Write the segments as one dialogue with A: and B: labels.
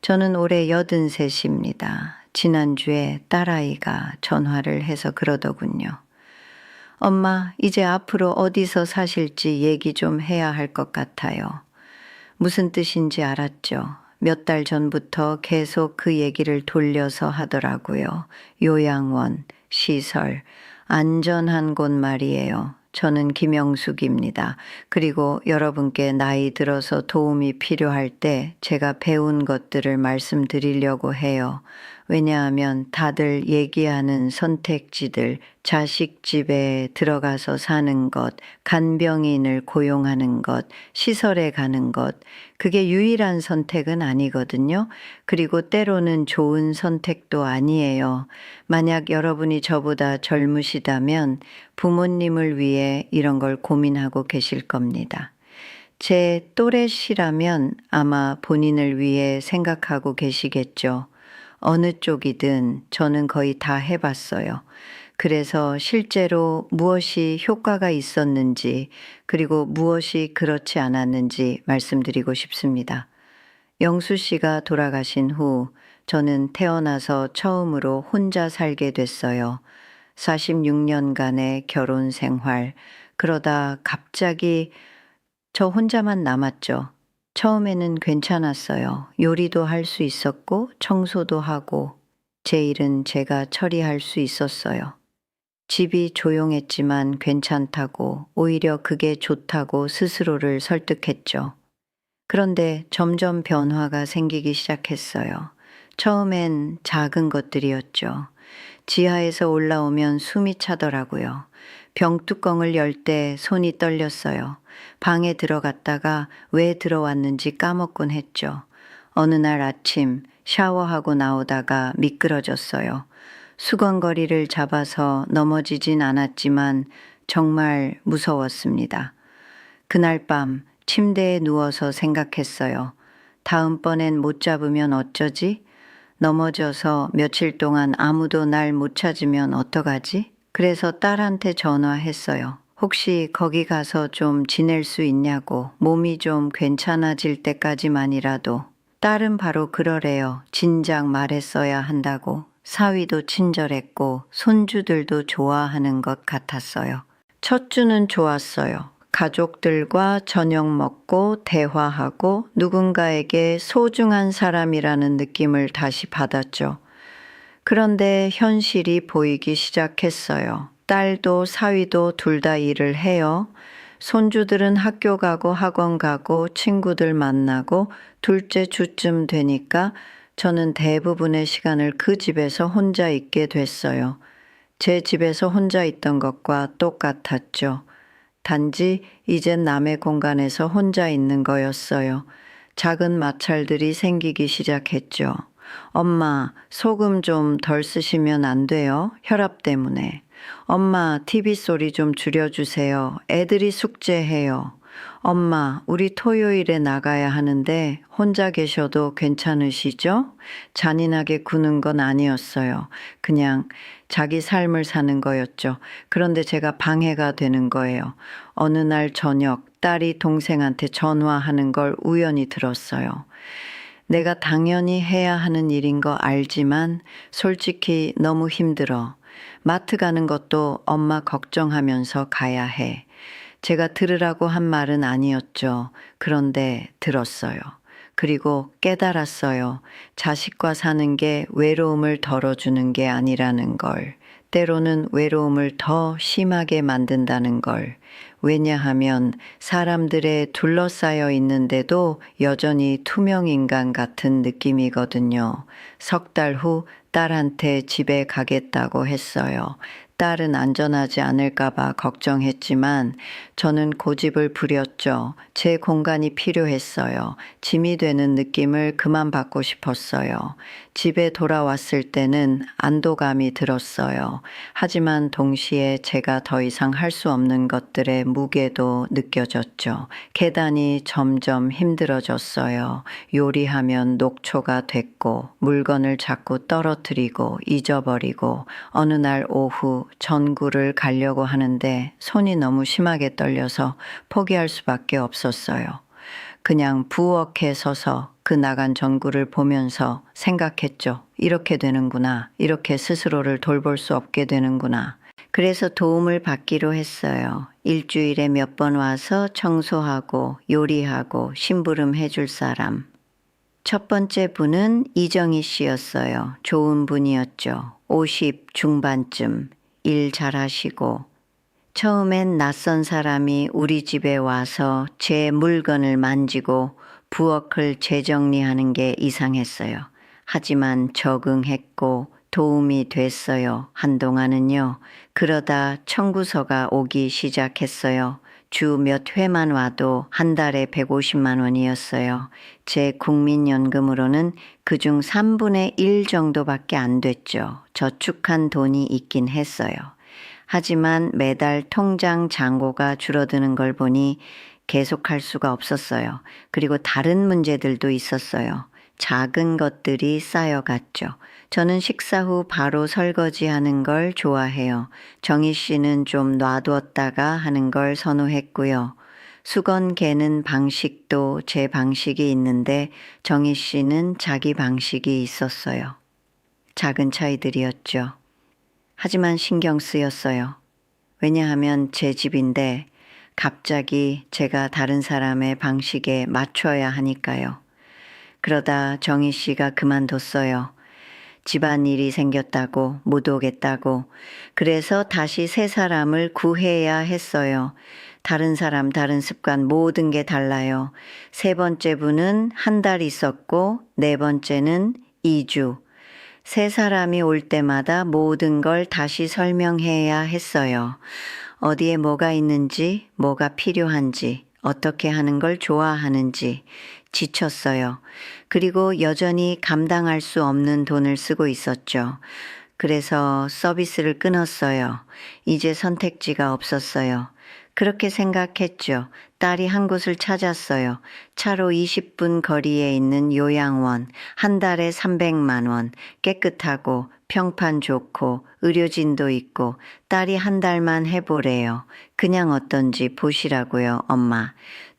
A: 저는 올해 83입니다. 지난주에 딸아이가 전화를 해서 그러더군요. 엄마, 이제 앞으로 어디서 사실지 얘기 좀 해야 할 것 같아요. 무슨 뜻인지 알았죠. 몇 달 전부터 계속 그 얘기를 돌려서 하더라고요. 요양원, 시설, 안전한 곳 말이에요. 저는 김영숙입니다. 그리고 여러분께 나이 들어서 도움이 필요할 때 제가 배운 것들을 말씀드리려고 해요. 왜냐하면 다들 얘기하는 선택지들, 자식 집에 들어가서 사는 것, 간병인을 고용하는 것, 시설에 가는 것, 그게 유일한 선택은 아니거든요. 그리고 때로는 좋은 선택도 아니에요. 만약 여러분이 저보다 젊으시다면 부모님을 위해 이런 걸 고민하고 계실 겁니다. 제 또래시라면 아마 본인을 위해 생각하고 계시겠죠. 어느 쪽이든 저는 거의 다 해봤어요. 그래서 실제로 무엇이 효과가 있었는지 그리고 무엇이 그렇지 않았는지 말씀드리고 싶습니다. 영수 씨가 돌아가신 후 저는 태어나서 처음으로 혼자 살게 됐어요. 46년간의 결혼 생활, 그러다 갑자기 저 혼자만 남았죠. 처음에는 괜찮았어요. 요리도 할 수 있었고 청소도 하고 제 일은 제가 처리할 수 있었어요. 집이 조용했지만 괜찮다고 오히려 그게 좋다고 스스로를 설득했죠. 그런데 점점 변화가 생기기 시작했어요. 처음엔 작은 것들이었죠. 지하에서 올라오면 숨이 차더라고요. 병뚜껑을 열 때 손이 떨렸어요. 방에 들어갔다가 왜 들어왔는지 까먹곤 했죠. 어느 날 아침 샤워하고 나오다가 미끄러졌어요. 수건거리를 잡아서 넘어지진 않았지만 정말 무서웠습니다. 그날 밤 침대에 누워서 생각했어요. 다음번엔 못 잡으면 어쩌지? 넘어져서 며칠 동안 아무도 날 못 찾으면 어떡하지? 그래서 딸한테 전화했어요. 혹시 거기 가서 좀 지낼 수 있냐고, 몸이 좀 괜찮아질 때까지만이라도. 딸은 바로 그러래요. 진작 말했어야 한다고. 사위도 친절했고 손주들도 좋아하는 것 같았어요. 첫 주는 좋았어요. 가족들과 저녁 먹고 대화하고 누군가에게 소중한 사람이라는 느낌을 다시 받았죠. 그런데 현실이 보이기 시작했어요. 딸도 사위도 둘 다 일을 해요. 손주들은 학교 가고 학원 가고 친구들 만나고 둘째 주쯤 되니까 저는 대부분의 시간을 그 집에서 혼자 있게 됐어요. 제 집에서 혼자 있던 것과 똑같았죠. 단지 이젠 남의 공간에서 혼자 있는 거였어요. 작은 마찰들이 생기기 시작했죠. 엄마, 소금 좀 덜 쓰시면 안 돼요? 혈압 때문에. 엄마, TV 소리 좀 줄여주세요. 애들이 숙제해요. 엄마, 우리 토요일에 나가야 하는데 혼자 계셔도 괜찮으시죠? 잔인하게 구는 건 아니었어요. 그냥 자기 삶을 사는 거였죠. 그런데 제가 방해가 되는 거예요. 어느 날 저녁 딸이 동생한테 전화하는 걸 우연히 들었어요. 내가 당연히 해야 하는 일인 거 알지만 솔직히 너무 힘들어. 마트 가는 것도 엄마 걱정하면서 가야 해. 제가 들으라고 한 말은 아니었죠. 그런데 들었어요. 그리고 깨달았어요. 자식과 사는 게 외로움을 덜어주는 게 아니라는 걸. 때로는 외로움을 더 심하게 만든다는 걸. 왜냐하면 사람들에 둘러싸여 있는데도 여전히 투명인간 같은 느낌이거든요. 석 달 후 딸한테 집에 가겠다고 했어요. 딸은 안전하지 않을까봐 걱정했지만 저는 고집을 부렸죠. 제 공간이 필요했어요. 짐이 되는 느낌을 그만 받고 싶었어요. 집에 돌아왔을 때는 안도감이 들었어요. 하지만 동시에 제가 더 이상 할 수 없는 것들의 무게도 느껴졌죠. 계단이 점점 힘들어졌어요. 요리하면 녹초가 됐고 물건을 자꾸 떨어뜨리고 잊어버리고 어느 날 오후 전구를 가려고 하는데 손이 너무 심하게 떨려서 포기할 수밖에 없었어요. 그냥 부엌에 서서 그 나간 전구를 보면서 생각했죠. 이렇게 되는구나. 이렇게 스스로를 돌볼 수 없게 되는구나. 그래서 도움을 받기로 했어요. 일주일에 몇 번 와서 청소하고 요리하고 심부름 해줄 사람. 첫 번째 분은 이정희 씨였어요. 좋은 분이었죠. 50 중반쯤 일 잘하시고. 처음엔 낯선 사람이 우리 집에 와서 제 물건을 만지고 부엌을 재정리하는 게 이상했어요. 하지만 적응했고 도움이 됐어요. 한동안은요. 그러다 청구서가 오기 시작했어요. 주 몇 회만 와도 한 달에 150만 원이었어요. 제 국민연금으로는 그중 3분의 1 정도밖에 안 됐죠. 저축한 돈이 있긴 했어요. 하지만 매달 통장 잔고가 줄어드는 걸 보니 계속할 수가 없었어요. 그리고 다른 문제들도 있었어요. 작은 것들이 쌓여갔죠. 저는 식사 후 바로 설거지하는 걸 좋아해요. 정희 씨는 좀 놔두었다가 하는 걸 선호했고요. 수건 개는 방식도 제 방식이 있는데 정희 씨는 자기 방식이 있었어요. 작은 차이들이었죠. 하지만 신경 쓰였어요. 왜냐하면 제 집인데 갑자기 제가 다른 사람의 방식에 맞춰야 하니까요. 그러다 정희 씨가 그만뒀어요. 집안일이 생겼다고 못 오겠다고. 그래서 다시 새 사람을 구해야 했어요. 다른 사람, 다른 습관 모든 게 달라요. 세 번째 분은 한 달 있었고 네 번째는 2주. 새 사람이 올 때마다 모든 걸 다시 설명해야 했어요. 어디에 뭐가 있는지, 뭐가 필요한지, 어떻게 하는 걸 좋아하는지 지쳤어요. 그리고 여전히 감당할 수 없는 돈을 쓰고 있었죠. 그래서 서비스를 끊었어요. 이제 선택지가 없었어요. 그렇게 생각했죠. 딸이 한 곳을 찾았어요. 차로 20분 거리에 있는 요양원, 한 달에 300만 원, 깨끗하고 평판 좋고 의료진도 있고 딸이 한 달만 해보래요. 그냥 어떤지 보시라고요, 엄마.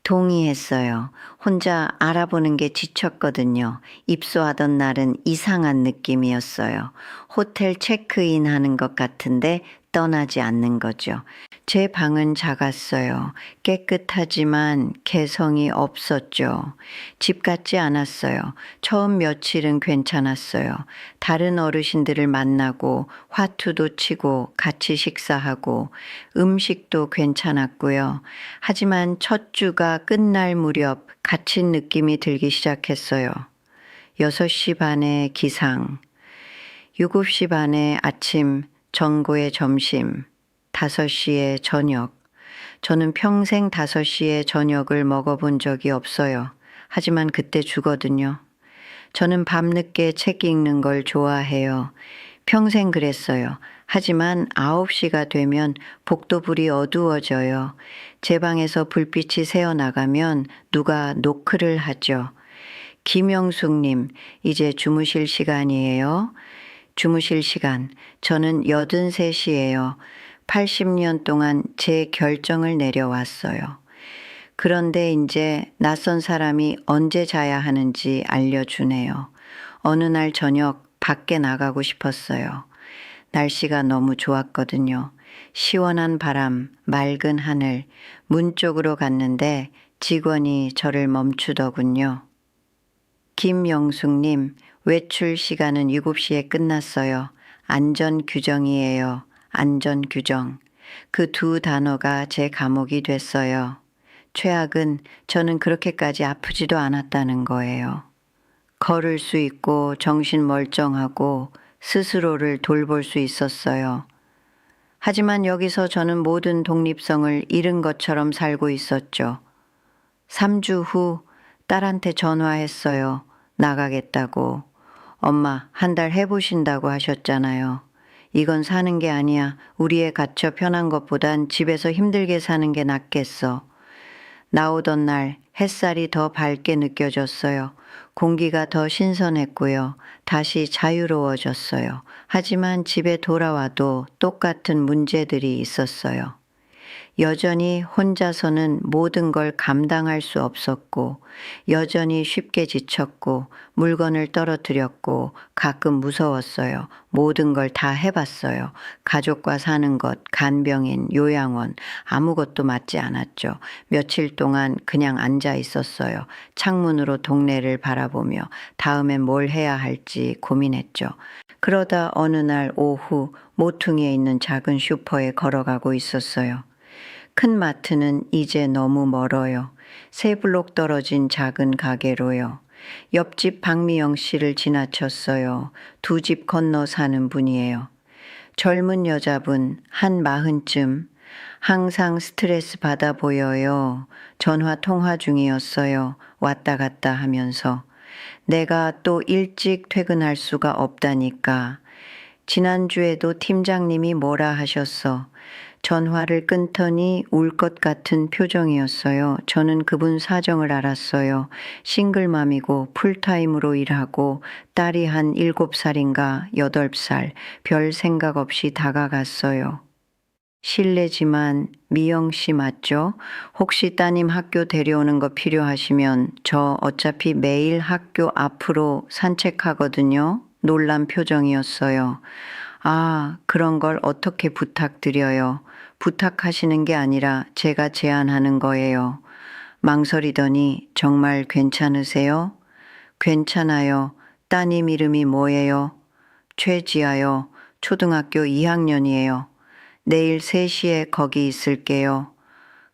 A: 동의했어요. 혼자 알아보는 게 지쳤거든요. 입소하던 날은 이상한 느낌이었어요. 호텔 체크인 하는 것 같은데 떠나지 않는 거죠. 제 방은 작았어요. 깨끗하지만 개성이 없었죠. 집 같지 않았어요. 처음 며칠은 괜찮았어요. 다른 어르신들을 만나고 화투도 치고 같이 식사하고 음식도 괜찮았고요. 하지만 첫 주가 끝날 무렵 갇힌 느낌이 들기 시작했어요. 6시 반에 기상, 7시 반에 아침, 정고의 점심, 5시에 저녁. 저는 평생 5시에 저녁을 먹어본 적이 없어요. 하지만 그때 주거든요. 저는 밤늦게 책 읽는 걸 좋아해요. 평생 그랬어요. 하지만 9시가 되면 복도불이 어두워져요. 제 방에서 불빛이 새어나가면 누가 노크를 하죠. 김영숙님, 이제 주무실 시간이에요. 주무실 시간. 저는 83이에요. 80년 동안 제 결정을 내려왔어요. 그런데 이제 낯선 사람이 언제 자야 하는지 알려주네요. 어느 날 저녁 밖에 나가고 싶었어요. 날씨가 너무 좋았거든요. 시원한 바람, 맑은 하늘, 문 쪽으로 갔는데 직원이 저를 멈추더군요. 김영숙님, 외출 시간은 7시에 끝났어요. 안전규정이에요. 안전규정. 그 두 단어가 제 감옥이 됐어요. 최악은 저는 그렇게까지 아프지도 않았다는 거예요. 걸을 수 있고 정신 멀쩡하고 스스로를 돌볼 수 있었어요. 하지만 여기서 저는 모든 독립성을 잃은 것처럼 살고 있었죠. 3주 후 딸한테 전화했어요. 나가겠다고. 엄마, 한 달 해보신다고 하셨잖아요. 이건 사는 게 아니야. 우리에 갇혀 편한 것보단 집에서 힘들게 사는 게 낫겠어. 나오던 날 햇살이 더 밝게 느껴졌어요. 공기가 더 신선했고요. 다시 자유로워졌어요. 하지만 집에 돌아와도 똑같은 문제들이 있었어요. 여전히 혼자서는 모든 걸 감당할 수 없었고, 여전히 쉽게 지쳤고, 물건을 떨어뜨렸고, 가끔 무서웠어요. 모든 걸 다 해봤어요. 가족과 사는 것, 간병인, 요양원, 아무것도 맞지 않았죠. 며칠 동안 그냥 앉아 있었어요. 창문으로 동네를 바라보며 다음엔 뭘 해야 할지 고민했죠. 그러다 어느 날 오후 모퉁이에 있는 작은 슈퍼에 걸어가고 있었어요. 큰 마트는 이제 너무 멀어요. 세 블록 떨어진 작은 가게로요. 옆집 박미영 씨를 지나쳤어요. 두 집 건너 사는 분이에요. 젊은 여자분, 한 40쯤. 항상 스트레스 받아 보여요. 전화 통화 중이었어요. 왔다 갔다 하면서. 내가 또 일찍 퇴근할 수가 없다니까. 지난주에도 팀장님이 뭐라 하셨어. 전화를 끊더니 울 것 같은 표정이었어요. 저는 그분 사정을 알았어요. 싱글맘이고 풀타임으로 일하고 딸이 한 7살인가 8살, 별 생각 없이 다가갔어요. 실례지만 미영 씨 맞죠? 혹시 따님 학교 데려오는 거 필요하시면 저 어차피 매일 학교 앞으로 산책하거든요. 놀란 표정이었어요. 아, 그런 걸 어떻게 부탁드려요? 부탁하시는 게 아니라 제가 제안하는 거예요. 망설이더니 정말 괜찮으세요? 괜찮아요. 따님 이름이 뭐예요? 최지아요. 초등학교 2학년이에요. 내일 3시에 거기 있을게요.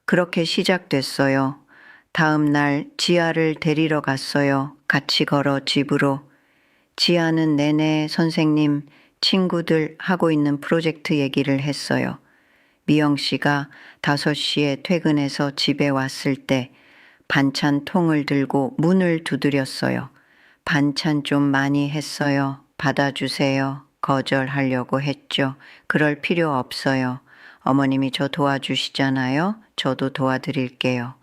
A: 그렇게 시작됐어요. 다음 날 지아를 데리러 갔어요. 같이 걸어 집으로. 지아는 내내 선생님, 친구들 하고 있는 프로젝트 얘기를 했어요. 미영 씨가 5시에 퇴근해서 집에 왔을 때 반찬 통을 들고 문을 두드렸어요. 반찬 좀 많이 했어요. 받아주세요. 거절하려고 했죠. 그럴 필요 없어요. 어머님이 저 도와주시잖아요. 저도 도와드릴게요.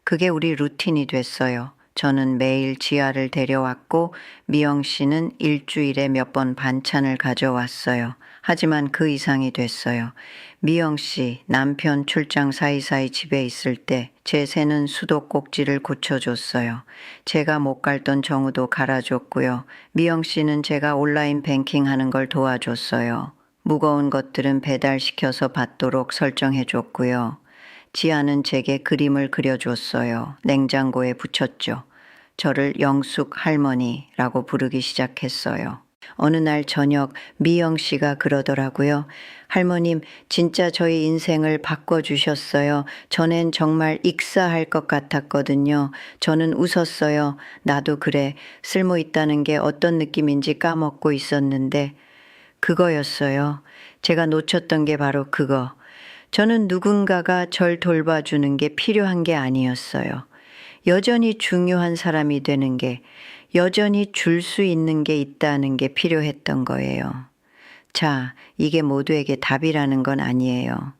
A: 그게 우리 루틴이 됐어요. 저는 매일 지아를 데려왔고 미영 씨는 일주일에 몇 번 반찬을 가져왔어요. 하지만 그 이상이 됐어요. 미영 씨 남편 출장 사이사이 집에 있을 때 제 새는 수도꼭지를 고쳐줬어요. 제가 못 갈던 정우도 갈아줬고요. 미영 씨는 제가 온라인 뱅킹하는 걸 도와줬어요. 무거운 것들은 배달시켜서 받도록 설정해줬고요. 지아는 제게 그림을 그려줬어요. 냉장고에 붙였죠. 저를 영숙 할머니라고 부르기 시작했어요. 어느 날 저녁 미영 씨가 그러더라고요. 할머님, 진짜 저희 인생을 바꿔주셨어요. 전엔 정말 익사할 것 같았거든요. 저는 웃었어요. 나도 그래. 쓸모 있다는 게 어떤 느낌인지 까먹고 있었는데 그거였어요. 제가 놓쳤던 게 바로 그거. 저는 누군가가 절 돌봐주는 게 필요한 게 아니었어요. 여전히 중요한 사람이 되는 게, 여전히 줄 수 있는 게 있다는 게 필요했던 거예요. 자, 이게 모두에게 답이라는 건 아니에요.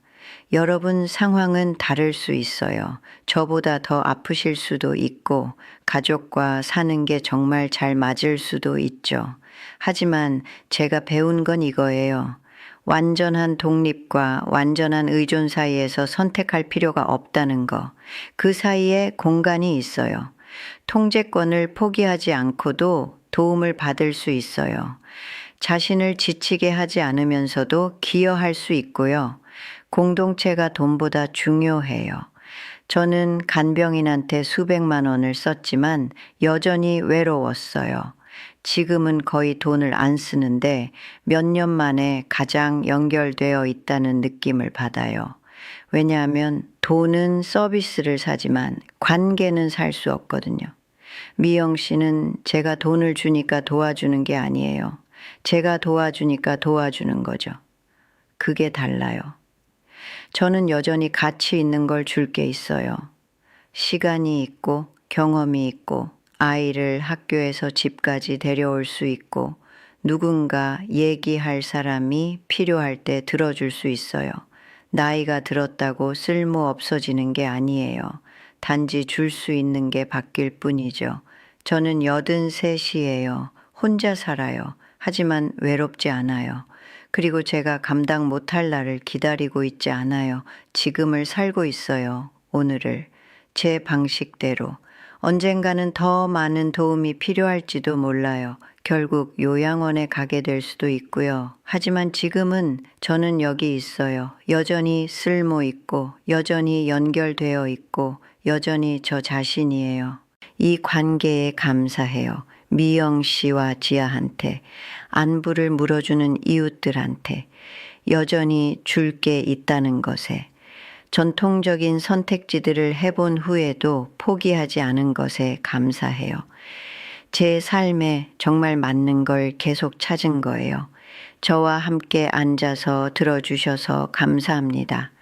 A: 여러분 상황은 다를 수 있어요. 저보다 더 아프실 수도 있고, 가족과 사는 게 정말 잘 맞을 수도 있죠. 하지만 제가 배운 건 이거예요. 완전한 독립과 완전한 의존 사이에서 선택할 필요가 없다는 거. 그 사이에 공간이 있어요. 통제권을 포기하지 않고도 도움을 받을 수 있어요. 자신을 지치게 하지 않으면서도 기여할 수 있고요. 공동체가 돈보다 중요해요. 저는 간병인한테 수백만 원을 썼지만 여전히 외로웠어요. 지금은 거의 돈을 안 쓰는데 몇 년 만에 가장 연결되어 있다는 느낌을 받아요. 왜냐하면 돈은 서비스를 사지만 관계는 살 수 없거든요. 미영 씨는 제가 돈을 주니까 도와주는 게 아니에요. 제가 도와주니까 도와주는 거죠. 그게 달라요. 저는 여전히 가치 있는 걸 줄 게 있어요. 시간이 있고 경험이 있고 아이를 학교에서 집까지 데려올 수 있고 누군가 얘기할 사람이 필요할 때 들어줄 수 있어요. 나이가 들었다고 쓸모 없어지는 게 아니에요. 단지 줄 수 있는 게 바뀔 뿐이죠. 저는 83이에요. 혼자 살아요. 하지만 외롭지 않아요. 그리고 제가 감당 못할 날을 기다리고 있지 않아요. 지금을 살고 있어요. 오늘을. 제 방식대로. 언젠가는 더 많은 도움이 필요할지도 몰라요. 결국 요양원에 가게 될 수도 있고요. 하지만 지금은 저는 여기 있어요. 여전히 쓸모 있고, 여전히 연결되어 있고, 여전히 저 자신이에요. 이 관계에 감사해요. 미영 씨와 지아한테, 안부를 물어주는 이웃들한테, 여전히 줄 게 있다는 것에, 전통적인 선택지들을 해본 후에도 포기하지 않은 것에 감사해요. 제 삶에 정말 맞는 걸 계속 찾은 거예요. 저와 함께 앉아서 들어주셔서 감사합니다.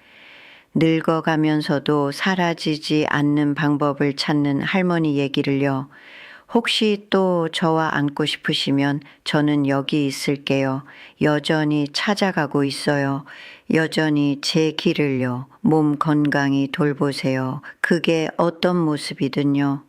A: 늙어가면서도 사라지지 않는 방법을 찾는 할머니 얘기를요. 혹시 또 저와 앉고 싶으시면 저는 여기 있을게요. 여전히 찾아가고 있어요. 여전히 제 길을요. 몸 건강히 돌보세요. 그게 어떤 모습이든요.